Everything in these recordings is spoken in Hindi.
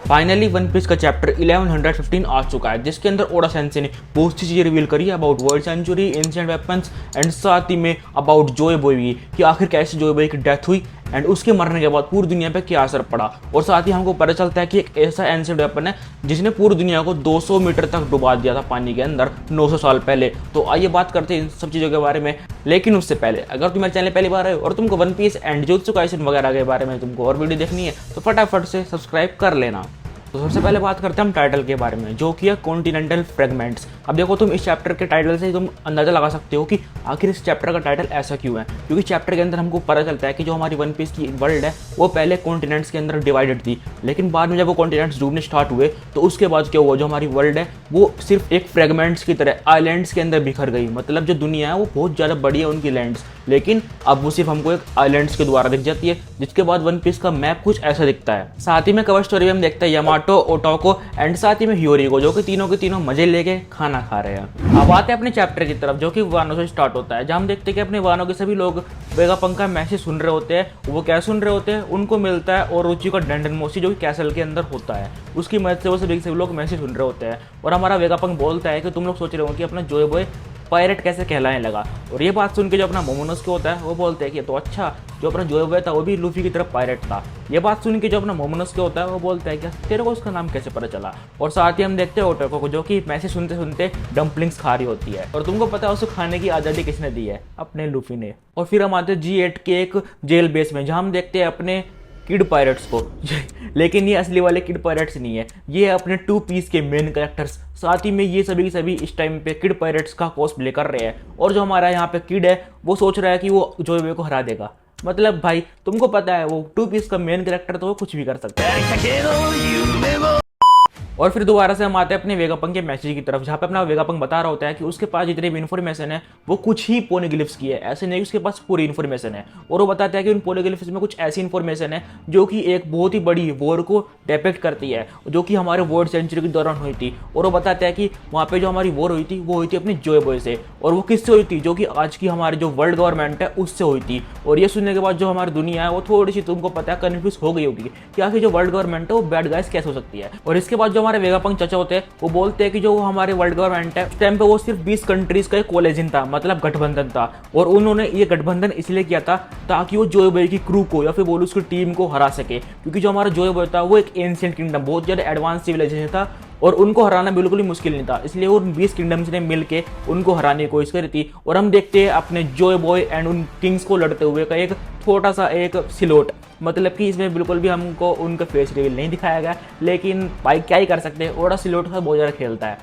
फाइनली वन पीस का चैप्टर 1115 आ चुका है, जिसके अंदर ओडा सेंसेई ने बहुत सी चीजें रिवील करी है about world century, ancient weapons and साथ ही में अबाउट जोय बॉय भी कि आखिर कैसे जोय बॉय की डेथ हुई एंड उसके मरने के बाद पूरी दुनिया पे क्या असर पड़ा। और साथ ही हमको पता चलता है कि एक ऐसा एंशिएंट वेपन है जिसने पूरी दुनिया को 200 मीटर तक डुबा दिया था पानी के अंदर 900 साल पहले। तो आइए बात करते हैं इन सब चीज़ों के बारे में, लेकिन उससे पहले अगर तुम मेरे चैनल पहली बार आए और तुमको One Piece and Jujutsu Kaisen वगैरह के बारे में तुमको और वीडियो देखनी है तो फटाफट से सब्सक्राइब कर लेना। तो सबसे पहले बात करते हैं हम टाइटल के बारे में, जो कि है कॉन्टिनेंटल फ्रेगमेंट्स। अब देखो तुम इस चैप्टर के टाइटल से तुम अंदाजा लगा सकते हो कि आखिर इस चैप्टर का टाइटल ऐसा क्यों है, क्योंकि चैप्टर के अंदर हमको पता चलता है कि जो हमारी वन पीस की वर्ल्ड है वो पहले कॉन्टिनेंट्स के अंदर डिवाइडेड थी, लेकिन बाद में जब वो कॉन्टिनेंट्स डूबने स्टार्ट हुए तो उसके बाद क्या हुआ, जो हमारी वर्ल्ड है वो सिर्फ एक फ्रेगमेंट्स की तरह आइलैंड्स के अंदर बिखर गई। मतलब जो दुनिया है वो बहुत ज़्यादा बड़ी है उनकी लैंड्स, लेकिन अब वो सिर्फ हमको एक आइलैंड्स के द्वारा दिख जाती है, जिसके बाद वन पीस का मैप कुछ ऐसा दिखता है। साथ ही में कवर स्टोरी में हम देखते हैं यामाटो, ओटोको एंड साथ ही में ह्योरी को, जो कि तीनों के तीनों मजे लेके खाना खा रहे हैं। अब आते हैं अपने चैप्टर की तरफ, जो कि वानो से स्टार्ट होता है, जहाँ हम देखते हैं कि अपने वानो के सभी लोग वेगापंक का मैसेज सुन रहे होते हैं। वो क्या सुन रहे होते हैं, उनको मिलता है और रुचि का डंडन मोशी जो कि कैसल के अंदर होता है, उसकी मदद से वो सभी लोग मैसेज सुन रहे होते हैं। और हमारा वेगापंक बोलता है कि तुम लोग सोच रहे हो कि अपना जोय बॉय पायरेट कैसे कहलाने लगा। और ये बात सुन के जो अपना मोमोनोसुके होता है वो बोलते हैं कि तो अच्छा, जो अपना जोय बॉय था वो भी लूफी की तरफ पायरेट था। ये बात सुन के जो अपना मोमोनोसुके होता है वो बोलता है कि तेरे को उसका नाम कैसे पता चला। और साथ ही हम देखते हैं ओटोको को, जो कि मैसेज सुनते सुनते डम्पलिंग्स खा रही होती है। और तुमको पता है उसे खाने की आज़ादी किसने दी है, अपने लूफी ने। और फिर हम आते हैं G8 के एक जेल बेस में, जहाँ हम देखते हैं अपने किड पायरेट्स को लेकिन ये असली वाले किड पायरेट्स नहीं है, ये है अपने टू पीस के मेन कैरेक्टर्स। साथ ही में ये सभी के सभी इस टाइम पे किड पायरेट्स का कॉस्प्ले कर रहे हैं। और जो हमारा यहाँ पे किड है वो सोच रहा है कि वो जोय बॉय को हरा देगा। मतलब भाई तुमको पता है वो टू पीस का मेन कैरेक्टर तो वो कुछ भी कर सकता है। और फिर दोबारा से हम आते हैं अपने वेगापंक के मैसेज की तरफ, जहाँ पे अपना वेगापंक बता रहा होता है कि उसके पास जितनी भी इन्फॉर्मेशन है वो कुछ ही पोनीग्लिफ्स की है, ऐसे नहीं उसके पास पूरी इन्फॉर्मेशन है। और वो बताता है कि उन पोनीग्लिफ्स में कुछ ऐसी इन्फॉर्मेशन है जो कि एक बहुत ही बड़ी वॉर को डिपेक्ट करती है, जो कि हमारे वर्ल्ड सेंचुरी के दौरान हुई थी। और वो बताता है कि वहाँ पे जो हमारी वॉर हुई थी वो हुई थी अपनी जोय बॉय से, और वो किससे हुई थी, जो कि आज की हमारी जो वर्ल्ड गवर्नमेंट है उससे हुई थी। और ये सुनने के बाद जो हमारी दुनिया है वो थोड़ी सी तुमको पता है कन्फ्यूज हो गई होगी कि आखिर जो वर्ल्ड गवर्नमेंट है वो बैड गाइस कैसे हो सकती है। और इसके बाद जो हमारे वेगापंक चाचा वो बोलते हैं कि जो हमारे वर्ल्ड गवर्नमेंट है उस टाइम पे वो सिर्फ 20 कंट्रीज का एक कोलेजन था, मतलब गठबंधन था। और उन्होंने ये गठबंधन इसलिए किया था ताकि वो जोय बॉय की क्रू को या फिर बोलो उसकी टीम को हरा सके, क्योंकि जो हमारा जोय बॉय था वो एक एंशिएंट किंगडम, बहुत ज़्यादा एडवांस सिविलाइजेशन था और उनको हराना बिल्कुल ही मुश्किल नहीं था। इसलिए उन 20 किंगडम्स ने मिलकर उनको हराने की कोशिश करी थी। और हम देखते हैं अपने जोय बॉय एंड उन किंग्स को लड़ते हुए का एक छोटा सा एक सिलोट, मतलब कि इसमें बिल्कुल भी हमको उनका फेस रिवील नहीं दिखाया गया, लेकिन भाई क्या ही कर सकते हैं, ओडा सिलोट का बहुत ज़्यादा खेलता है।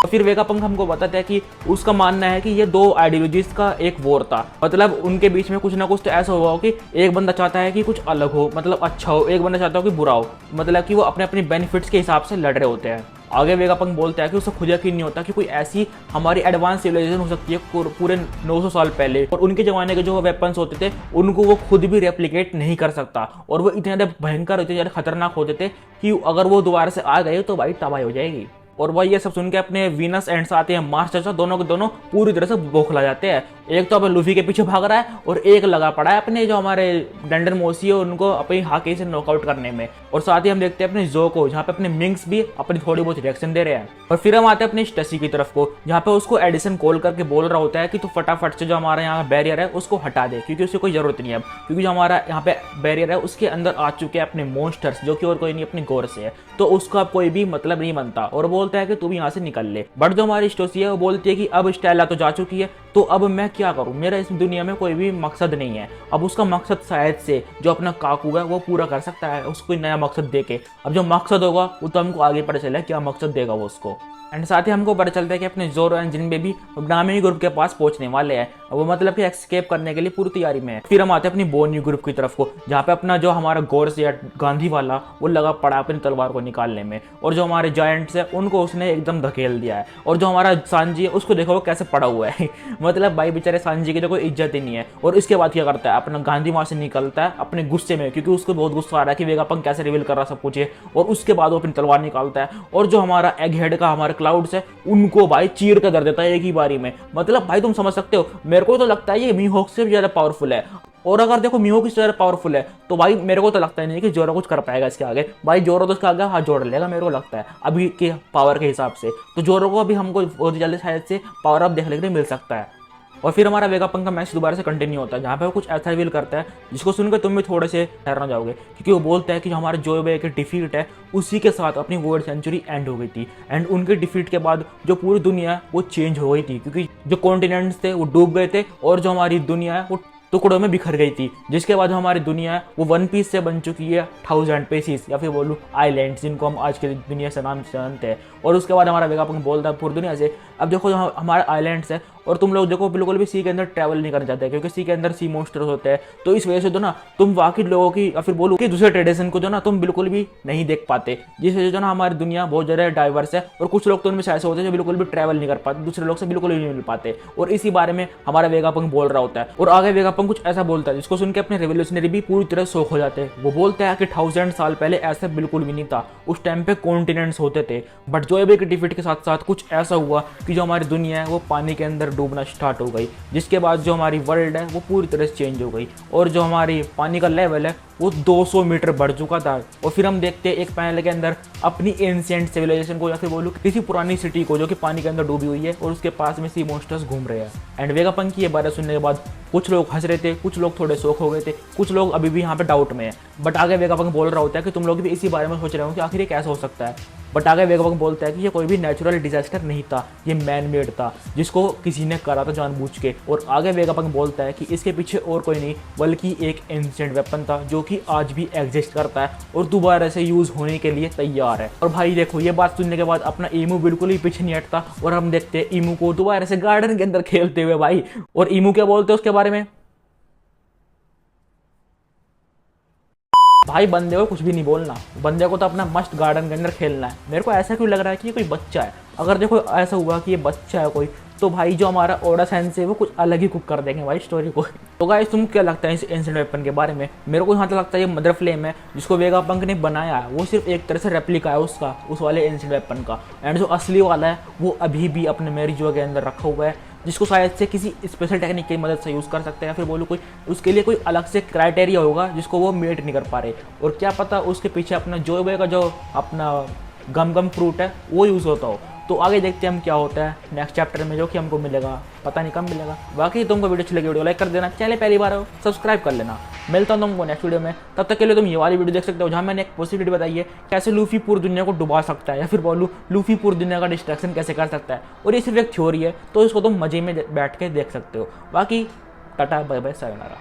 फिर वेगापंक हमको बताता है कि उसका मानना है कि ये दो आइडियोलॉजीज का एक वॉर था, मतलब उनके बीच में कुछ ना कुछ तो ऐसा हुआ हो कि एक बंदा चाहता है कि कुछ अलग हो, मतलब अच्छा हो, एक बंदा चाहता हो कि बुरा हो, मतलब कि वो अपने अपने बेनिफिट्स के हिसाब से लड़ रहे होते हैं। आगे वेगापंक बोलता है कि उसे खुद यकीन नहीं होता कि कोई ऐसी हमारी एडवांस सिविलाइजेशन हो सकती है पूरे 900 साल पहले, और उनके ज़माने के जो वेपन्स होते थे उनको वो खुद भी रेप्लिकेट नहीं कर सकता, और वो इतने ज़्यादा भयंकर, इतने ज़्यादा खतरनाक होते थे कि अगर वो दोबारा से आ गए तो भाई तबाही हो जाएगी। और वह ये सब सुन के अपने वीनस एंड साथ ही मार्स चाचा दोनों के दोनों पूरी तरह से बौखला जाते हैं। एक तो अपने लूफी के पीछे भाग रहा है और एक लगा पड़ा है अपने जो हमारे डंडन मोशी है उनको अपनी हाके से नॉकआउट करने में। और साथ ही हम देखते हैं अपने जो को, जहाँ पे अपने मिंग्स भी अपनी थोड़ी बहुत रिएक्शन दे रहे हैं। और फिर हम आते हैं अपनी स्टेसी की तरफ को, जहाँ पे उसको एडिसन कॉल करके बोल रहा होता है कि तू फटाफट से जो हमारा यहाँ बैरियर है उसको हटा दे, क्योंकि उसकी कोई जरूरत नहीं है अब, क्योंकि जो हमारा यहाँ पे बैरियर है उसके अंदर आ चुके हैं अपने मॉन्स्टर्स, जो कि और कोई नहीं अपनी गौर से है, तो उसका अब कोई भी मतलब नहीं बनता। और बोलता है कि तू भी यहाँ से निकल ले। बट जो हमारी स्टोसी है वो बोलती है कि अब स्टेला तो जा चुकी है, तो अब मैं क्या करूं, मेरा इस दुनिया में कोई भी मकसद नहीं है। अब उसका मकसद शायद से जो अपना काकू है वो पूरा कर सकता है, उसको कोई नया मकसद देके। अब जो मकसद होगा वो तो हमको आगे पता चला क्या मकसद देगा वो उसको। एंड साथ ही हमको पता चलता है कि अपने जोरो एंड जिनबे भी नामी ग्रुप के पास पहुंचने वाले हैं, वो मतलब कि एस्केप करने के लिए पूरी तैयारी में है। फिर हम आते हैं अपनी बोन्यू ग्रुप की तरफ को, जहाँ पे अपना जो हमारा गोर से या गांधी वाला वो लगा पड़ा अपनी तलवार को निकालने में, और जो हमारे जायंट्स है उनको उसने एकदम धकेल दिया है। और जो हमारा सांजी है उसको देखो वो कैसे पड़ा हुआ है मतलब भाई बेचारे सांजी की तो कोई इज्जत ही नहीं है। और इसके बाद क्या करता है, अपना गांधी वहां से निकलता है अपने गुस्से में, क्योंकि उसको बहुत गुस्सा आ रहा है कि वेगापंक कैसे रिवील कर रहा सब कुछ है। और उसके बाद वो अपनी तलवार निकालता है और जो हमारा एग हेड का हमारे क्लाउड्स है उनको भाई चीर कर देता है एक ही बारी में। मतलब भाई तुम समझ सकते हो, मेरे को तो लगता है ये मीहॉक से भी ज्यादा पावरफुल है। और अगर देखो मीहो की तरह पावरफुल है तो भाई मेरे को तो लगता ही नहीं कि जोरो कुछ कर पाएगा इसके आगे। भाई जोरो तो इसके आगे हाथ जोड़ लेगा मेरे को लगता है अभी के पावर के हिसाब से। तो जोरो को अभी हमको बहुत जल्दी शायद से पावर अप देखने के लिए मिल सकता है। और फिर हमारा वेगापंक का मैच दोबारा से कंटिन्यू होता है जहाँ पे वो कुछ ऐसा रिवील करता है जिसको सुनकर तुम भी थोड़े से ठहरना जाओगे, क्योंकि वो बोलता है कि जो हमारे जोए की डिफीट है उसी के साथ अपनी वर्ल्ड सेंचुरी एंड हो गई थी। एंड उनके डिफीट के बाद जो पूरी दुनिया है वो चेंज हो गई थी, क्योंकि जो कॉन्टिनेंट्स थे वो डूब गए थे और जो हमारी दुनिया है वो टुकड़ों में बिखर गई थी। जिसके बाद जो हमारी दुनिया है वो वन पीस से बन चुकी है 1000 पीसेस या फिर बोलूँ आइलैंड्स, जिनको हम आज के दुनिया से नाम जानते हैं। और उसके बाद हमारा वेगापंक बोलता है पूरी दुनिया से, अब देखो जो हमारे आइलैंड्स है और तुम लोग देखो बिल्कुल भी सी के अंदर ट्रैवल नहीं करना चाहते, क्योंकि सी के अंदर सी मॉन्स्टर्स होते हैं। तो इस वजह से जो ना तुम बाकी लोगों की या फिर बोलूँ कि दूसरे ट्रेडिशन को जो ना तुम बिल्कुल भी नहीं देख पाते। जिस वजह से जो ना हमारी दुनिया बहुत ज़्यादा डाइवर्स है और कुछ लोग तो उनमें से ऐसे होते हैं जो बिल्कुल भी ट्रैवल नहीं कर पाते, दूसरे लोग से बिल्कुल भी नहीं मिल पाते। और इसी बारे में हमारा वेगापंक बोल रहा होता है। और आगे वेगापंक कुछ ऐसा बोलता है जिसको सुन के अपने रेवोल्यूशनरी भी पूरी तरह शौक हो जाते हैं। वो बोलता है कि 1000 साल पहले ऐसा बिल्कुल भी नहीं था, उस टाइम पे कॉन्टिनेंट्स होते थे, बट जोएबे के डिफीट के साथ साथ कुछ ऐसा हुआ कि जो हमारी दुनिया है वो पानी के अंदर डूबना स्टार्ट हो गई। जिसके बाद जो हमारी वर्ल्ड है वो पूरी तरह से चेंज हो गई और जो हमारी पानी का लेवल है वो 200 मीटर बढ़ चुका था। और फिर हम देखते हैं एक पैनल के अंदर अपनी एंशिएंट सिविलाइजेशन को या फिर बोलूँ किसी पुरानी सिटी को जो कि पानी के अंदर डूबी हुई है और उसके पास में सी मॉन्स्टर्स घूम रहे हैं। एंड वेगापंक की ये बात सुनने के बाद कुछ लोग हंस रहे थे, कुछ लोग थोड़े शौक हो गए थे, कुछ लोग अभी भी यहाँ पे डाउट में है। बट आगे वेगापंक बोल रहा होता है कि तुम लोग भी इसी बारे में सोच रहे हो कि आखिर ये कैसे हो सकता है। बट आगे वेगापंक बोलता है कि ये कोई भी नेचुरल डिजास्टर नहीं था, ये मैन मेड था जिसको किसी ने करा था जानबूझ के। और आगे वेगापंक बोलता है कि इसके पीछे और कोई नहीं बल्कि एक एंशिएंट वेपन था जो कि आज भी एग्जिस्ट करता है और दोबारा से यूज होने के लिए तैयार है। और भाई देखो ये बात सुनने के बाद अपना ईमू बिल्कुल ही पीछे नहीं हटता और हम देखते हैं ईमू को दोबारा से गार्डन के अंदर खेलते हुए भाई। और ईमू क्या बोलते हैं उसके बारे में, भाई बंदे को कुछ भी नहीं बोलना, बंदे को तो अपना मस्त गार्डन के अंदर खेलना है। मेरे को ऐसा क्यों लग रहा है कि ये कोई बच्चा है। अगर देखो ऐसा हुआ कि ये बच्चा है कोई, तो भाई जो हमारा ओडा सेंस है वो कुछ अलग ही कुक कर देंगे भाई स्टोरी को। तो गाइस तुम क्या लगता है इस एंशिएंट वेपन के बारे में? मेरे को यहाँ तक लगता है ये मदर फ्लेम है जिसको वेगापंक ने बनाया है, वो सिर्फ एक तरह से रेप्लिका है उसका, उस वाले एंशिएंट वेपन का। एंड जो असली वाला है वो अभी भी अपने मैरिजो के अंदर रखा हुआ है, जिसको शायद से किसी स्पेशल टेक्निक की मदद से यूज़ कर सकते हैं या फिर बोलूँ कोई उसके लिए कोई अलग से क्राइटेरिया होगा जिसको वो मेट नहीं कर पा रहे। और क्या पता उसके पीछे अपना जोएबे का जो अपना गम फ्रूट है वो यूज़ होता हो। तो आगे देखते हैं हम क्या होता है नेक्स्ट चैप्टर में, जो कि हमको मिलेगा पता नहीं कब मिलेगा। बाकी तुमको वीडियो अच्छी लगी वीडियो लाइक कर देना, चैनल पहली बार हो सब्सक्राइब कर लेना। मिलता हूँ तुमको नेक्स्ट वीडियो में, तब तक के लिए तुम ये वाली वीडियो देख सकते हो जहाँ मैंने एक पॉसिबिलिटी बताई है कैसे लूफी पूरी दुनिया को डुबा सकता है या फिर बोलूँ लूफी पूरी दुनिया का डिस्ट्रैक्शन कैसे कर सकता है। और ये सिर्फ एक थ्योरी है तो इसको तुम मजे में बैठ के देख सकते हो। बाकी टाटा बाय बाय सायोनारा।